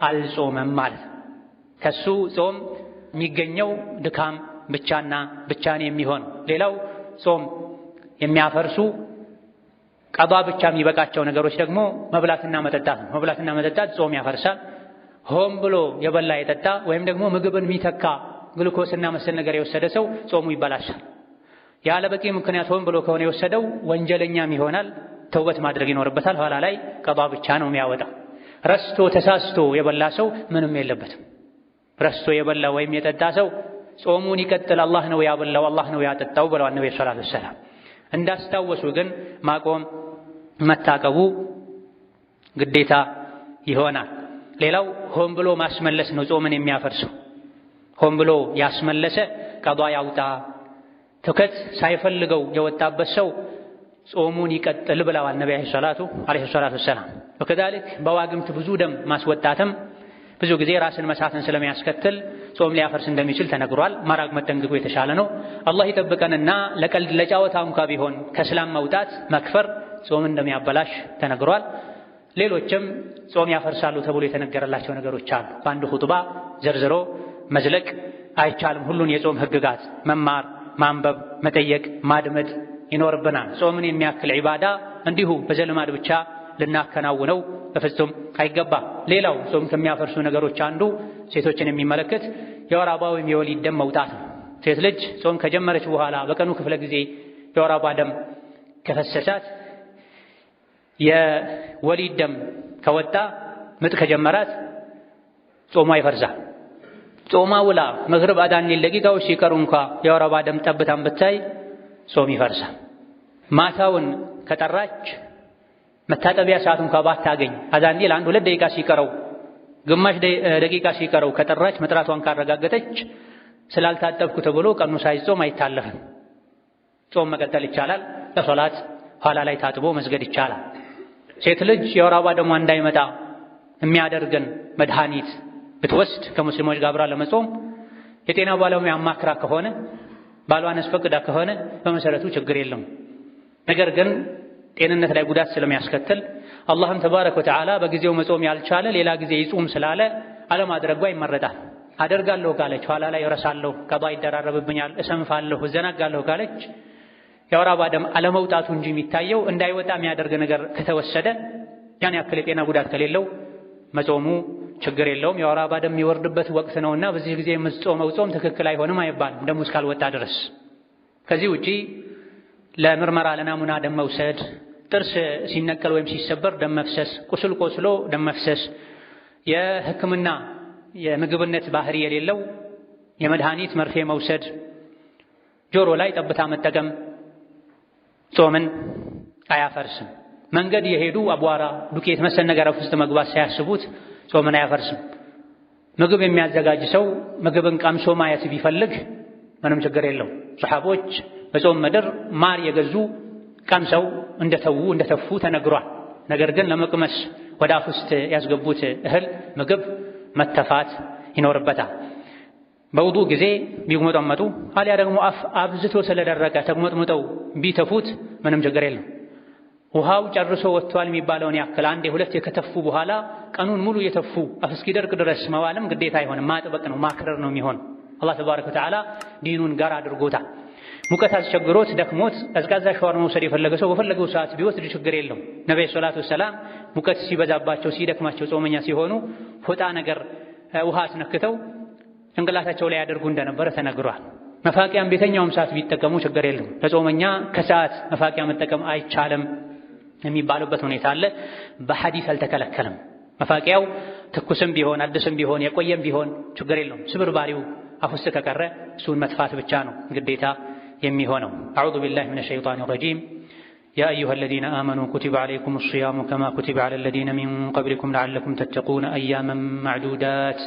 S1: አልጾመም ማለት ነው። ከሱ ጾም የሚገኘው ድካም ብቻና ብቻን የሚሆን ሌላው ጾም የሚያፈርሱ ቀዷ ብቻ የሚበቃቸው ነገሮች ደግሞ መብላትና መጠጣት ነው። መብላትና መጠጣት ጾም ያፈርሳል። ሆን ብሎ የበላ የጠጣ ወይም ደግሞ ምግብን የሚተካ ግሉኮስና መሰል ነገር የወሰደ ሰው ጾሙ ይበላሻል። ያለ በቂ ምክንያት ሆን ብሎ ከሆነ የወሰደው ወንጀለኛም ይሆናል። ተውበት ማድረግ ይኖርበታል። ኋላ ላይ ቀዷ ብቻ ነው የሚያወጣው። ረስቶ ተሳስቶ የበላ ሰው ምንም የለበትም። ረስቶ የበላ ወይም የጠጣ ሰው ጾሙን ይቀጥል። አላህ ነው ያበላው፣ አላህ ነው ያጠጣው ብለዋል ነብዩ ሰለላሁ ዐለይሂ ወሰለም። እንዳስታወሱ ግን ማቆም መታቀቡ ግዴታ ይሆናል። ሌላው ሆን ብሎ ማስመለስ ነው ጾምን የሚያፈርሰው። ሆን ብሎ ያስመለሰ ቀዷ ያውጣ። ትውከት ሳይፈልገው የወጣበት ሰው ጾሙን ይቀጥል ብለዋል ነብዩ ዐለይሂ ሰላቱ ወሰላም። ወከዛሊክ በዋግምት ብዙ ደም ማስወጣትም ብዙ ጊዜ ራስን መሳትን ስለሚያስከትል ጾም ሊያፈርስ እንደሚችል ተነግሯል። ማራቅ መጠንቀቁ የተሻለ ነው። አላህ ይጠብቀንና ለቀልድ ለጫወታ እንኳ ቢሆን ከእስላም መውጣት መክፈር ጾም እንደሚያበላሽ ተነግሯል። ሌሎችም ጾም ያፈርሳሉ ተብሎ የተነገረላቸው ነገሮች አሉ። በአንድ ኹጥባ ዘርዝሮ መዝለቅ አይቻልም። ሁሉን የጾም ህግጋት መማር፣ ማንበብ፣ መጠየቅ፣ ማድመጥ ይኖርብናል። ጾምን የሚያክል ዒባዳ እንዲሁ በዘልማድ ብቻ ልናከናውነው በፍጹም አይገባም። ሌላው ጾም ከሚያፈርሱ ነገሮች አንዱ ሴቶችን የሚመለከት የወር አበባ ወይም የወሊድ ደም መውጣት ነው። ሴት ልጅ ጾም ከጀመረች በኋላ በቀኑ ክፍለ ጊዜ የወር አበባ ደም ከፈሰሳት የወሊድ ደም ከወጣ ምጥ ከጀመራት ጾሟ ይፈርሳል። ጾማ ውላ መግሪብ አዳን ሊል ደቂቃዎች ሲቀሩ እንኳ የወር አበባ ደም ጠብታን ብታይ ጾም ይፈርሳል። ማታውን ከጠራች መታጠቢያ ሰዓት እንኳ ባታገኝ አዳን ሊል 1-2 ደቂቃ ሲቀረው ግማሽ ደቂቃ ሲቀረው ከጠራች መጥራቷን ካረጋገጠች ስላልታጠብኩ ተብሎ ቀኑ ሳይጾም አይታለፍም። ጾም መቀጠል ይቻላል። ለሶላት ኋላ ላይ ታጥቦ መስገድ ይቻላል። ሴት ልጅ የወር አበባ ደሟ እንዳይመጣ የሚያደርገን መድኃኒት ብትወስድ ከሙስሊሞች ጋር አብራ ለመጾም የጤና ባለሙያ አማክራ ከሆነ ባሏን አስፈቅዳ ከሆነ በመሰረቱ ችግር የለም። ነገር ግን ጤንነት ላይ ጉዳት ስለሚያስከትል አላህም ተባረከ ወተዓላ በጊዜው መጾም ያልቻለ ሌላ ጊዜ ይጹም ስላለ አለማድረጓ ይመረጣል። አደርጋለሁ ካለች ኋላ ላይ እረሳለሁ፣ ቀዷ ይደራረብብኛል፣ እሰንፋለሁ፣ እዘናጋለሁ ካለች የወር አበባ ደም አለመውጣቱ እንጂ የሚታየው እንዳይወጣ የሚያደርግ ነገር ከተወሰደ ያን ያክል የጤና ጉዳት ከሌለው መጾሙ ችግር የለውም። የወር አበባ ደም የሚወርድበት ወቅት ነውና በዚህ ጊዜ የምትጾመው ጾም ትክክል አይሆንም አይባልም፣ ደሙ እስካልወጣ ድረስ። ከዚህ ውጪ ለምርመራ ለናሙና ደም መውሰድ፣ ጥርስ ሲነቀል ወይም ሲሰበር ደም መፍሰስ፣ ቁስል ቆስሎ ደም መፍሰስ፣ የሕክምና የምግብነት ባህሪ የሌለው የመድኃኒት መርፌ መውሰድ፣ ጆሮ ላይ ጠብታ መጠቀም ጾምን አያፈርስም። መንገድ የሄዱ አቧራ፣ ዱቄት መሰል ነገር ውስጥ መግባት ሳያስቡት ጾምን አያፈርስም። ምግብ የሚያዘጋጅ ሰው ምግብን ቀምሶ ማየት ቢፈልግ ምንም ችግር የለው። ሰሓቦች በጾም ምድር ማር የገዙ ቀምሰው እንደተፉ ተነግሯል። ነገር ግን ለመቅመስ ወደ አፍ ውስጥ ያስገቡት እህል ምግብ መተፋት ይኖርበታል። በውዱእ ጊዜ ቢጉመጠመጡ አሊያ ደግሞ አፍ አብዝቶ ስለደረቀ ተጉመጥምጠው ቢተፉት ምንም ችግር የለም። ውሃው ጨርሶ ወጥቷል የሚባለውን ያክል አንዴ ሁለቴ ከተፉ በኋላ ቀኑን ሙሉ የተፉ አፍ እስኪደርቅ ድረስ መዋልም ግዴታ አይሆንም። ማጥበቅ ነው፣ ማክረር ነው የሚሆን። አላህ ተባረከ ወተዓላ ዲኑን ጋር አድርጎታል። ሙቀት አስቸግሮት ደክሞት ቀዝቃዛ ሻወር መውሰድ የፈለገ ሰው በፈለገው ሰዓት ቢወስድ ችግር የለውም። ነብዩ ሰለላሁ ዐለይሂ ወሰለም ሙቀት ሲበዛባቸው ሲደክማቸው ጾመኛ ሲሆኑ ፎጣ ነገር ውሃ አስነክተው ጭንቅላታቸው ላይ ያደርጉ እንደነበረ ተነግሯል። መፋቂያም ቤተኛውም ሰዓት ቢጠቀሙ ችግር የለውም። ለጾመኛ ከሰዓት መፋቂያ መጠቀም አይቻልም የሚባሉበት ሁኔታ አለ። በሐዲስ አልተከለከለም። መፋቂያው ትኩስም ቢሆን አዲስም ቢሆን የቆየም ቢሆን ችግር የለውም። ስብርባሪው አፍ ውስጥ ከቀረ እሱን መጥፋት ብቻ ነው ግዴታ የሚሆነው። አዑዙ ቢላሂ ሚነ ሸይጣኒ ረጂም يا أيها الذين آمنوا كتب عليكم الصيام كما كتب على الذين من قبلكم لعلكم تتقون أياما معدودات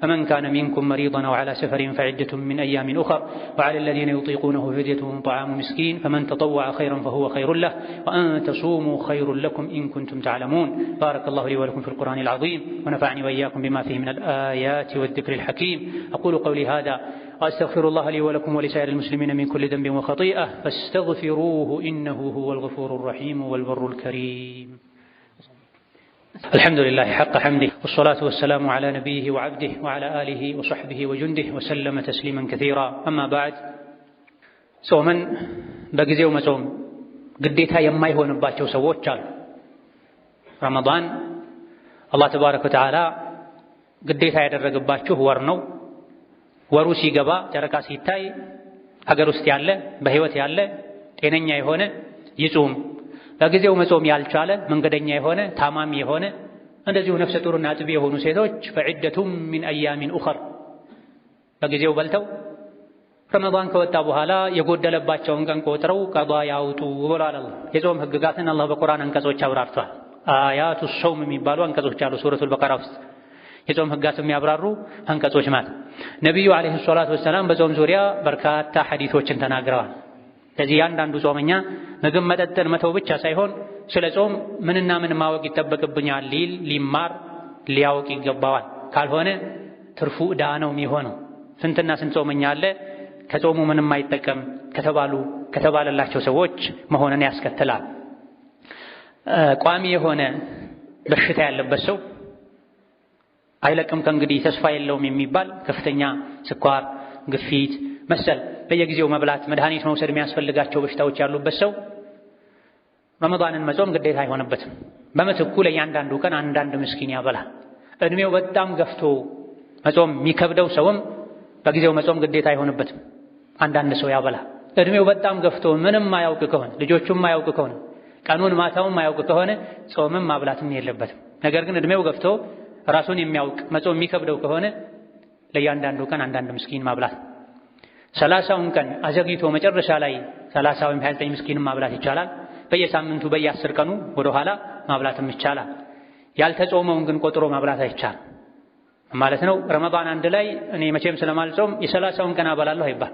S1: فمن كان منكم مريضا أو على سفر فعدة من أيام أخر وعلى الذين يطيقونه فدية طعام مسكين فمن تطوع خيرا فهو خير له وأن تصوموا خير لكم إن كنتم تعلمون بارك الله لي ولكم في القرآن العظيم ونفعني وإياكم بما فيه من الآيات والذكر الحكيم أقول قولي هذا وأستغفر الله لي ولكم ولسائر المسلمين من كل ذنب وخطيئة فاستغفروه إنه هو الغفور الرحيم والبر الكريم الحمد لله حق حمده والصلاة والسلام على نبيه وعبده وعلى آله وصحبه وجنده وسلم تسليما كثيرا أما بعد صوما بقزيو مصوم قديتها يماي هو نباتشو سووت شال رمضان الله تبارك وتعالى قديتها يدرق باتشو ورنو ወሩ ሲገባ ጨረቃ ሲታይ ሀገር ውስጥ ያለ በህይወት ያለ ጤነኛ የሆነ ይጾም። በጊዜው መጾም ያልቻለ መንገደኛ የሆነ ታማሚ የሆነ እንደዚሁ ነፍሰ ጡርና አጥቢ የሆኑ ሴቶች ፈዒደቱም ሚን አያሚን ኡኸር በጊዜው በልተው ረመዳን ከወጣ በኋላ የጎደለባቸውን ቀን ቆጥረው ቀዷ ያውጡ ብሏል አላህ። የጾም ህግጋትን አላህ በቁርአን አንቀጾች አብራርቷል። አያቱ ሶም የሚባሉ አንቀጾች አሉ ሱረቱል በቀራ ውስጥ የጾም ህጋት የሚያብራሩ አንቀጾች ማለት። ነብዩ አለይሂ ሰላቱ ወሰላም በጾም ዙሪያ በርካታ ሐዲሶችን ተናግረዋል። ስለዚህ ያንዳንዱ ጾመኛ ምግብ መጠጥን መተው ብቻ ሳይሆን ስለ ጾም ምንና ምን ማወቅ ይጠበቅብኛል ሊማር ሊያውቅ ይገባዋል። ካልሆነ ትርፉ ዕዳ ነው የሚሆነው። ስንትና ስንት ጾመኛ አለ ከጾሙ ምንም አይጠቀም ከተባለላቸው ሰዎች መሆንን ያስከትላል። ቋሚ የሆነ በሽታ ያለበት ሰው አይለቅም ከእንግዲህ ተስፋ የለውም የሚባል ከፍተኛ ስኳር፣ ግፊት መሰል በየጊዜው መብላት መድኃኒት መውሰድ የሚያስፈልጋቸው በሽታዎች ያሉበት ሰው ረመዳንን መጾም ግዴታ አይሆንበትም። በምትኩ ለእያንዳንዱ ቀን አንዳንድ ምስኪን ያበላል። እድሜው በጣም ገፍቶ መጾም የሚከብደው ሰውም በጊዜው መጾም ግዴታ አይሆንበትም። አንዳንድ ሰው ያበላል። እድሜው በጣም ገፍቶ ምንም ማያውቅ ከሆነ ልጆቹም ማያውቅ ከሆነ ቀኑን ማታውን ማያውቅ ከሆነ ጾምም ማብላትም የለበትም። ነገር ግን እድሜው ገፍቶ ራሱን የሚያውቅ መጾም የሚከብደው ከሆነ ለእያንዳንዱ ቀን አንዳንድ ምስኪን ማብላት። 30ውን ቀን አዘግይቶ መጨረሻ ላይ 30 ወይም 29 ምስኪን ማብላት ይቻላል። በየሳምንቱ በየ10 ቀኑ ወደ ኋላ ማብላትም ይቻላል። ያልተጾመውን ግን ቆጥሮ ማብላት አይቻልም ማለት ነው። ረመዳን 1 ላይ እኔ መቼም ስለማልጾም የ30ውን ቀን አበላለሁ አይባል።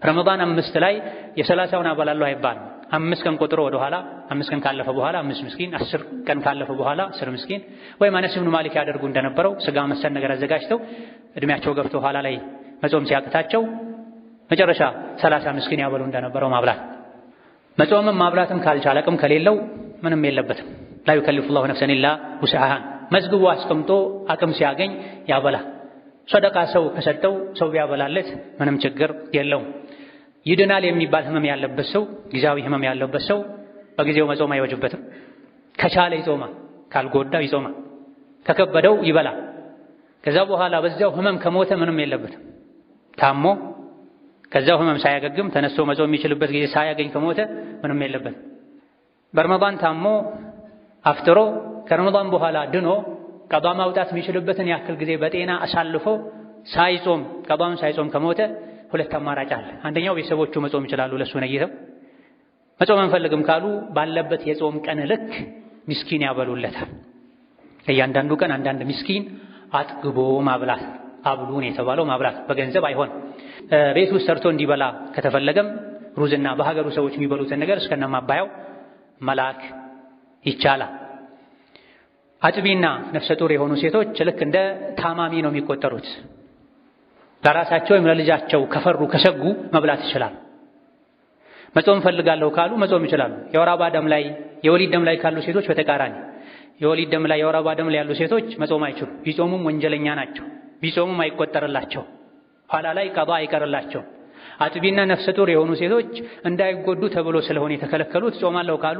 S1: ረመዳን 5 ላይ የ30ውን አበላለሁ አይባል። 5 ቀን ቆጥሮ ወደ ኋላ 5 ቀን ካለፈ በኋላ 5 ምስኪን፣ 10 ቀን ካለፈ በኋላ 10 ምስኪን ወይም አነስ ብኑ ማሊክ ያደርጉ እንደነበረው ስጋ መሰል ነገር አዘጋጅተው እድሜያቸው ገብቶ ኋላ ላይ መጾም ሲያቅታቸው መጨረሻ 30 ምስኪን ያበሉ እንደነበረው ማብላት። መጾምም ማብላትም ካልቻለ አቅም ከሌለው ምንም የለበትም። ላ ዩከሊፉ ላሁ ነፍሰን ኢላ ውስዐሃ መዝግቦ አስቀምጦ አቅም ሲያገኝ ያበላ። ሰደቃ ሰው ከሰጠው ሰው ቢያበላለት ምንም ችግር የለውም። ይድናል የሚባል ህመም ያለበት ሰው ጊዜያዊ ህመም ያለበት ሰው በጊዜው መጾም አይወጅበትም። ከቻለ ይጾማል፣ ካልጎዳው ይጾማል፣ ከከበደው ይበላል። ከዛ በኋላ በዚያው ህመም ከሞተ ምንም የለበትም። ታሞ ከዛው ህመም ሳያገግም ተነስቶ መጾም የሚችልበት ጊዜ ሳያገኝ ከሞተ ምንም የለበትም። በረመዳን ታሞ አፍጥሮ ከረመዳን በኋላ ድኖ ቀዷ ማውጣት የሚችልበትን ያክል ጊዜ በጤና አሳልፎ ሳይጾም ቀዷን ሳይጾም ከሞተ ሁለት አማራጭ አለ። አንደኛው ቤተሰቦቹ መጾም ይችላሉ፣ ለሱ ነይተው መጾም አንፈልግም ካሉ ባለበት የጾም ቀን ልክ ምስኪን ያበሉለታል። ለእያንዳንዱ ቀን አንዳንድ ምስኪን አጥግቦ ማብላት። አብሉን የተባለው ማብላት በገንዘብ አይሆን። ቤት ውስጥ ሰርቶ እንዲበላ ከተፈለገም ሩዝና በሀገሩ ሰዎች የሚበሉትን ነገር እስከነማባያው መላክ ይቻላል። አጥቢና ነፍሰ ጡር የሆኑ ሴቶች ልክ እንደ ታማሚ ነው የሚቆጠሩት። ለራሳቸው ወይም ለልጃቸው ከፈሩ ከሰጉ መብላት ይችላሉ። መጾም ፈልጋለሁ ካሉ መጾም ይችላሉ። የወር አበባ ደም ላይ የወሊድ ደም ላይ ካሉ ሴቶች በተቃራኒ የወሊድ ደም ላይ የወር አበባ ደም ላይ ያሉ ሴቶች መጾም አይችሉም። ቢጾሙም ወንጀለኛ ናቸው። ቢጾሙም አይቆጠርላቸው፣ ኋላ ላይ ቀዷ አይቀርላቸው። አጥቢና ነፍሰ ጡር የሆኑ ሴቶች እንዳይጎዱ ተብሎ ስለሆነ የተከለከሉት ጾማለሁ ካሉ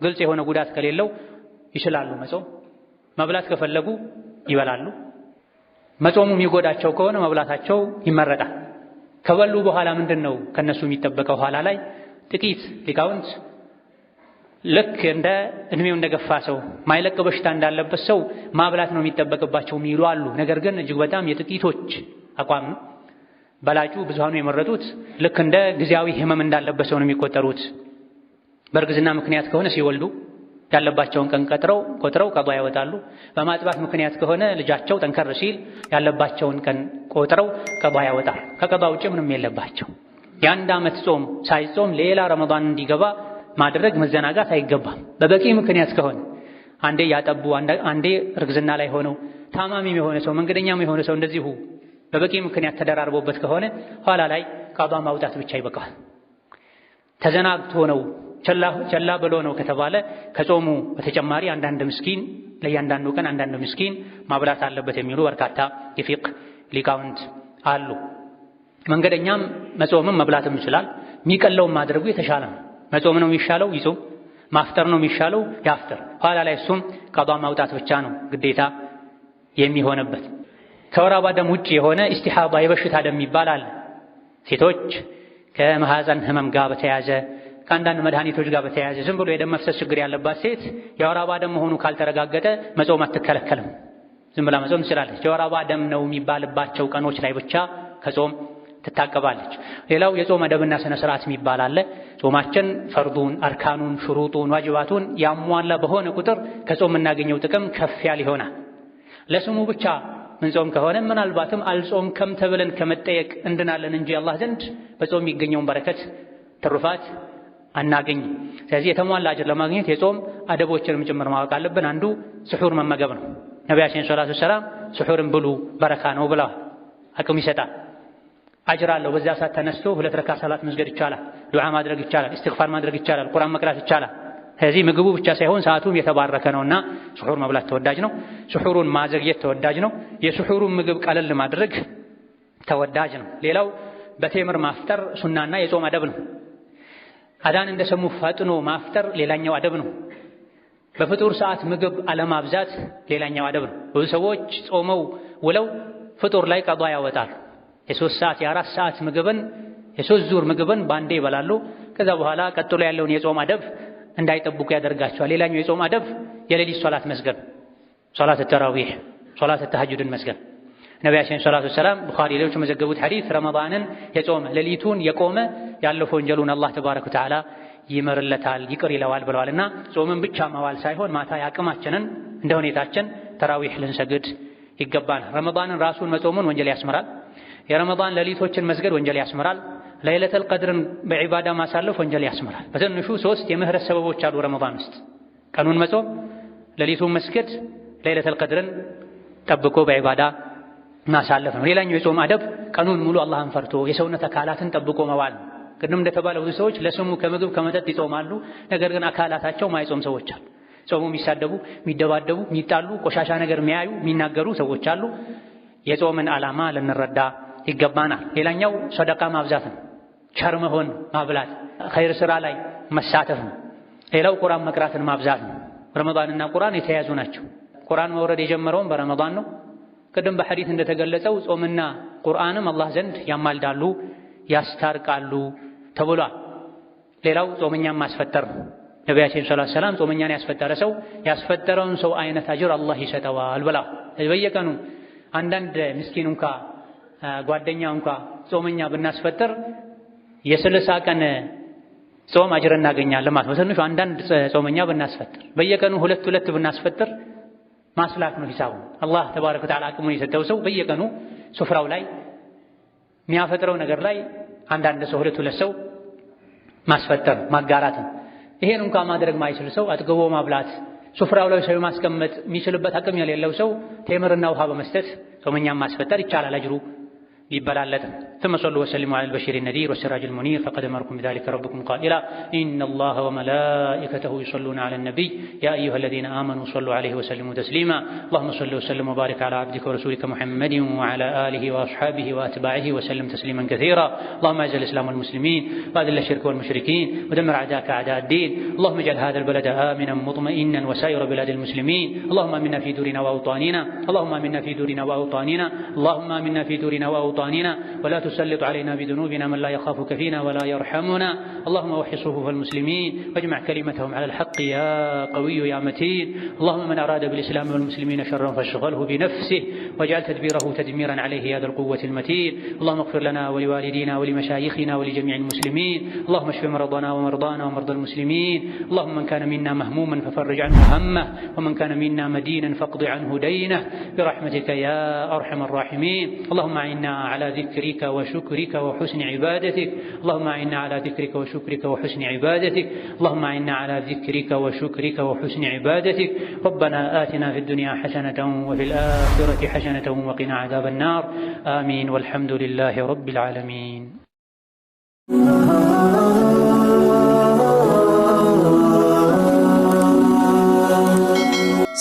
S1: ግልጽ የሆነ ጉዳት ከሌለው ይችላሉ መጾም። መብላት ከፈለጉ ይበላሉ። መጾሙ የሚጎዳቸው ከሆነ መብላታቸው ይመረጣል። ከበሉ በኋላ ምንድነው ከነሱ የሚጠበቀው? ኋላ ላይ ጥቂት ሊቃውንት ልክ እንደ እድሜው እንደገፋ ሰው ማይለቅ በሽታ እንዳለበት ሰው ማብላት ነው የሚጠበቅባቸው የሚሉ አሉ። ነገር ግን እጅግ በጣም የጥቂቶች አቋም ነው። በላጩ ብዙሃኑ የመረጡት ልክ እንደ ጊዜያዊ ህመም እንዳለበት ሰው ነው የሚቆጠሩት። በእርግዝና ምክንያት ከሆነ ሲወልዱ ያለባቸውን ቀን ቆጥረው ቀዷ ያወጣሉ። በማጥባት ምክንያት ከሆነ ልጃቸው ጠንከር ሲል ያለባቸውን ቀን ቆጥረው ቀዷ ያወጣሉ። ከቀዷ ውጭ ምንም የለባቸው። የአንድ ዓመት ጾም ሳይጾም ሌላ ረመዳን እንዲገባ ማድረግ መዘናጋት አይገባም። በበቂ ምክንያት ከሆነ አንዴ ያጠቡ አንዴ እርግዝና ላይ ሆነው ታማሚም የሆነ ሰው መንገደኛም የሆነ ሰው እንደዚሁ በበቂ ምክንያት ተደራርቦበት ከሆነ ኋላ ላይ ቀዷ ማውጣት ብቻ ይበቃል። ተዘናግቶ ነው ቸላ ብሎ ነው ከተባለ ከጾሙ በተጨማሪ አንዳንድ ምስኪን ለእያንዳንዱ ቀን አንዳንድ ምስኪን ማብላት አለበት የሚሉ በርካታ የፊቅህ ሊቃውንት አሉ። መንገደኛም መጾምም መብላትም ይችላል። የሚቀለውም ማድረጉ የተሻለ ነው። መጾም ነው የሚሻለው ይጾም፣ ማፍጠር ነው የሚሻለው ያፍጥር። ኋላ ላይ እሱም ቀዷ ማውጣት ብቻ ነው ግዴታ የሚሆንበት። ከወር አበባ ደም ውጭ የሆነ ኢስቲሓባ የበሽታ ደም ይባላል። ሴቶች ከማህፀን ህመም ጋር በተያያዘ ከአንዳንድ መድኃኒቶች ጋር በተያያዘ ዝም ብሎ የደም መፍሰስ ችግር ያለባት ሴት የወር አበባ ደም መሆኑ ካልተረጋገጠ መጾም አትከለከልም። ዝም ብላ መጾም ትችላለች። የወር አበባ ደም ነው የሚባልባቸው ቀኖች ላይ ብቻ ከጾም ትታቀባለች። ሌላው የጾም አደብና ስነ ስርዓት የሚባል አለ። ጾማችን ፈርዱን፣ አርካኑን፣ ሽሩጡን፣ ዋጅባቱን ያሟላ በሆነ ቁጥር ከጾም የምናገኘው ጥቅም ከፍ ያለ ይሆናል። ለስሙ ብቻ ምንጾም ከሆነ ምናልባትም አልጾምከም ተብለን ከመጠየቅ እንድናለን እንጂ አላህ ዘንድ በጾም የሚገኘውን በረከት ትሩፋት አናገኝም። ስለዚህ የተሟላ አጅር ለማግኘት የጾም አደቦችንም ጭምር ማወቅ አለብን። አንዱ ስሑር መመገብ ነው። ነቢያችን ሰለላሁ ዐለይሂ ወሰለም ስሑርን ብሉ በረካ ነው ብለዋል። አቅም ይሰጣል፣ አጅር አለው። በዛ ሰዓት ተነስቶ 2 ረካ ሰላት መስገድ ይቻላል፣ ዱዓ ማድረግ ይቻላል፣ ኢስቲግፋር ማድረግ ይቻላል፣ ቁርአን መቅራት ይቻላል። ስለዚህ ምግቡ ብቻ ሳይሆን ሰዓቱም የተባረከ ነውና ስሑር መብላት ተወዳጅ ነው። ስሑሩን ማዘግየት ተወዳጅ ነው። የስሑሩን ምግብ ቀለል ማድረግ ተወዳጅ ነው። ሌላው በቴምር ማፍጠር ሱናና የጾም አደብ ነው። አዳን እንደሰሙ ፈጥኖ ማፍጠር ሌላኛው አደብ ነው። በፍጡር ሰዓት ምግብ አለማብዛት ሌላኛው አደብ ነው። ብዙ ሰዎች ጾመው ውለው ፍጡር ላይ ቀዷ ያወጣሉ። የ3 ሰዓት የ4 ሰዓት ምግብን የ3 ዙር ምግብን ባንዴ ይበላሉ። ከዛ በኋላ ቀጥሎ ያለውን የጾም አደብ እንዳይጠብቁ ያደርጋቸዋል። ሌላኛው የጾም አደብ የሌሊት ሶላት መስገድ፣ ሶላት ተራዊህ፣ ሶላት ተሐጁድን መስገድ። ነቢያችን ሰለላሁ ዐለይሂ ወሰለም ቡኻሪ ሌሎች መዘገቡት ሐዲስ ረመዳንን የጾመ ሌሊቱን የቆመ ያለፈው ወንጀሉን አላህ ተባረከ ወተዓላ ይመርለታል፣ ይቅር ይለዋል ብለዋልና ጾምን ብቻ መዋል ሳይሆን ማታ ያቅማችንን እንደ ሁኔታችን ተራዊህ ልንሰግድ ይገባል። ረመዳንን ራሱን መጾሙን ወንጀል ያስምራል። የረመዳን ሌሊቶችን መስገድ ወንጀል ያስምራል። ለይለተል ቀድርን በዒባዳ ማሳለፍ ወንጀል ያስምራል። በትንሹ 3 የምህረት ሰበቦች አሉ ረመዳን ውስጥ። ቀኑን መጾም፣ ሌሊቱን መስገድ፣ ለይለተል ቀድርን ጠብቆ በዒባዳ ማሳለፍ ነው። ሌላኛው የጾም አደብ ቀኑን ሙሉ አላህን ፈርቶ የሰውነት አካላትን ጠብቆ መዋል ነው። ቅድም እንደተባለው ብዙ ሰዎች ለስሙ ከምግብ ከመጠጥ ይጾማሉ። ነገር ግን አካላታቸው ማይጾም ሰዎች አሉ። ጾሙ የሚሳደቡ፣ የሚደባደቡ፣ የሚጣሉ፣ ቆሻሻ ነገር የሚያዩ፣ የሚናገሩ ሰዎች አሉ። የጾምን ዓላማ ልንረዳ ይገባናል። ሌላኛው ሰደቃ ማብዛት ነው። ቸር መሆን፣ ማብላት፣ ኸይር ስራ ላይ መሳተፍ ነው። ሌላው ቁርአን መቅራትን ማብዛት ነው። ረመዳንና ቁርአን የተያያዙ ናቸው። ቁርአን መውረድ የጀመረውም በረመዳን ነው። ቅድም በሐዲስ እንደተገለጸው ጾምና ቁርአንም አላህ ዘንድ ያማልዳሉ፣ ያስታርቃሉ ተብሏል። ሌላው ጾመኛን ማስፈጠር ነው። ነቢያችን ሰለላሁ ዐለይሂ ወሰለም ጾመኛን ያስፈጠረ ሰው ያስፈጠረውን ሰው አይነት አጅር አላህ ይሰጠዋል ብላ በየቀኑ አንዳንድ ምስኪን እንኳ ጓደኛ እንኳ ጾመኛ ብናስፈጥር የ30 ቀን ጾም አጅር እናገኛለን ማለት ነው። ትንሹ አንዳንድ ጾመኛ ብናስፈጥር በየቀኑ 2 ብናስፈጥር ማስላክ ነው ሂሳቡ። አላህ ተባረከ ወተዓላ አቅሙን የሰጠው ሰው በየቀኑ ሱፍራው ላይ የሚያፈጥረው ነገር ላይ አንዳንድ ሰው 2 ሰው ማስፈጠር ማጋራት ነው። ይሄን እንኳን ማድረግ ማይችል ሰው አጥግቦ ማብላት፣ ሱፍራው ላይ ሰው ማስቀመጥ የሚችልበት አቅም የሌለው ሰው ቴምርና ውሃ በመስጠት ጾመኛን ማስፈጠር ይቻላል አጅሩ يبلالت ثم صلوا وسلموا على البشير النذير والسراج المنير فقد أمركم بذلك ربكم قائلا إن الله وملائكته يصلون على النبي يا أيها الذين آمنوا صلوا عليه وسلموا تسليما اللهم صل وسلم وبارك على عبدك ورسولك محمد وعلى آله وأصحابه وأتباعه وسلم تسليما كثيرا اللهم أعز الإسلام والمسلمين وأذل الشرك والمشركين ودمر أعداءك أعداء الدين اللهم اجعل هذا البلد آمنا مطمئنا وسائر بلاد المسلمين اللهم آمنا في دورنا وأوطاننا اللهم آمنا في دورنا وأوطاننا اللهم آمنا في دورنا وأوطاننا ولا تسلط علينا بذنوبنا من لا يخافك فينا ولا يرحمنا اللهم وحي صفوف المسلمين واجمع كلمتهم على الحق يا قوي يا متين اللهم من أراد بالإسلام والمسلمين شرا فاشغله بنفسه واجعل تدبيره تدميرا عليه يا ذا القوة المتين. اللهم اغفر لنا ولوالدينا ولمشايخنا ولجميع المسلمين. اللهم اشف مرضنا ومرضانا ومرضى المسلمين. اللهم من كان منا مهموما ففرج عنه همه، ومن كان منا مدينا فاقض عنه دينه برحمتك يا أرحم الراحمين. اللهم أعنا على ذكرك وشكرك وحسن عبادتك. اللهم أعنا على ذكرك وشكرك وحسن عبادتك. اللهم أعنا على ذكرك وشكرك وحسن عبادتك. ربنا آتنا في الدنيا حسنة وفي الآخرة حسنة وقنا عذاب النار. آمين والحمد لله رب العالمين.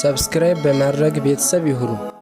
S2: ሰብስክራይብ በማድረግ ቤተሰብ ይሁኑ።